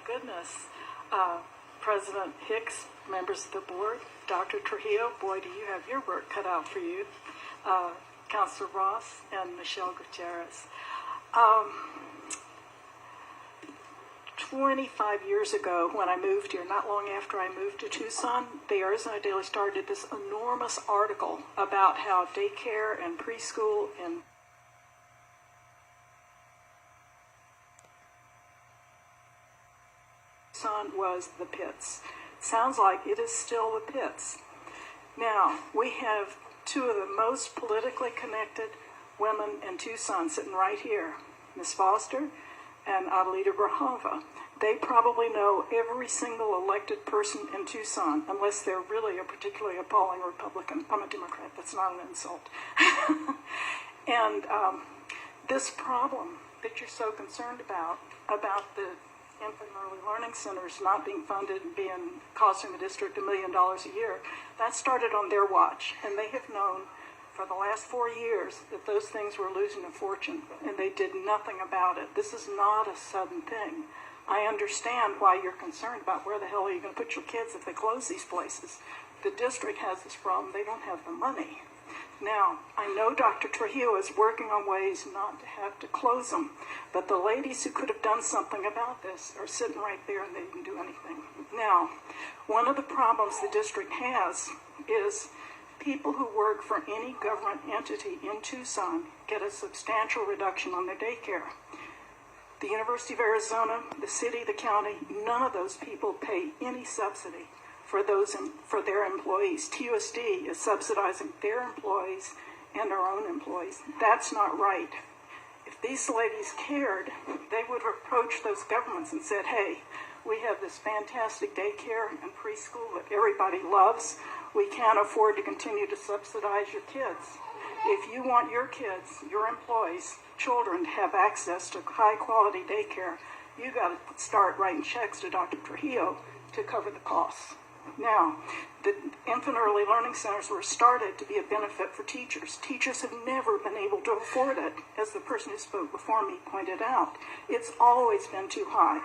goodness. President Hicks, members of the board, Dr. Trujillo, boy, do you have your work cut out for you. Councilor Ross and Michelle Gutierrez. 25 years ago, when I moved here, not long after I moved to Tucson, the Arizona Daily Star did this enormous article about how daycare and preschool in Tucson was the pits. Sounds like it is still the pits. Now, we have two of the most politically connected women in Tucson sitting right here, Ms. Foster and Adelita Grijalva. They probably know every single elected person in Tucson, unless they're really a particularly appalling Republican. I'm a Democrat, that's not an insult. And this problem that you're so concerned about the infant and early learning centers not being funded and costing the district $1 million a year, that started on their watch, and they have known for the last 4 years that those things were losing a fortune, and they did nothing about it. This is not a sudden thing. I understand why you're concerned about where the hell are you going to put your kids if they close these places. The district has this problem. They don't have the money. Now, I know Dr. Trujillo is working on ways not to have to close them, but the ladies who could have done something about this are sitting right there and they didn't do anything. Now, one of the problems the district has is people who work for any government entity in Tucson get a substantial reduction on their daycare. The University of Arizona, the city, the county, none of those people pay any subsidy for their employees. TUSD is subsidizing their employees and our own employees. That's not right. If these ladies cared, they would have approached those governments and said, hey, we have this fantastic daycare and preschool that everybody loves. We can't afford to continue to subsidize your kids. If you want your kids, your employees, children to have access to high-quality daycare, you got to start writing checks to Dr. Trujillo to cover the costs. Now, the infant early learning centers were started to be a benefit for teachers. Teachers have never been able to afford it, as the person who spoke before me pointed out. It's always been too high.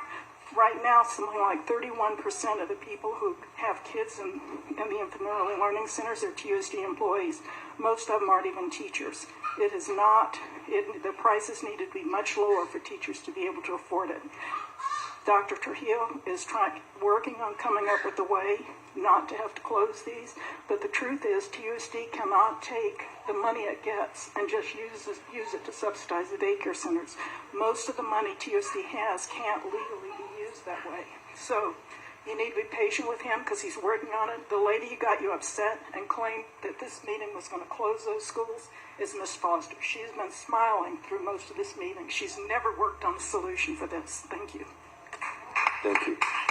Right now, something like 31% of the people who have kids in the infant early learning centers are TUSD employees. Most of them aren't even teachers. It is not, the prices need to be much lower for teachers to be able to afford it. Dr. Trujillo is working on coming up with a way not to have to close these, but the truth is TUSD cannot take the money it gets and just use it to subsidize the daycare centers. Most of the money TUSD has can't legally be used that way. So you need to be patient with him because he's working on it. The lady who got you upset and claimed that this meeting was going to close those schools is Ms. Foster. She's been smiling through most of this meeting. She's never worked on a solution for this. Thank you. Thank you.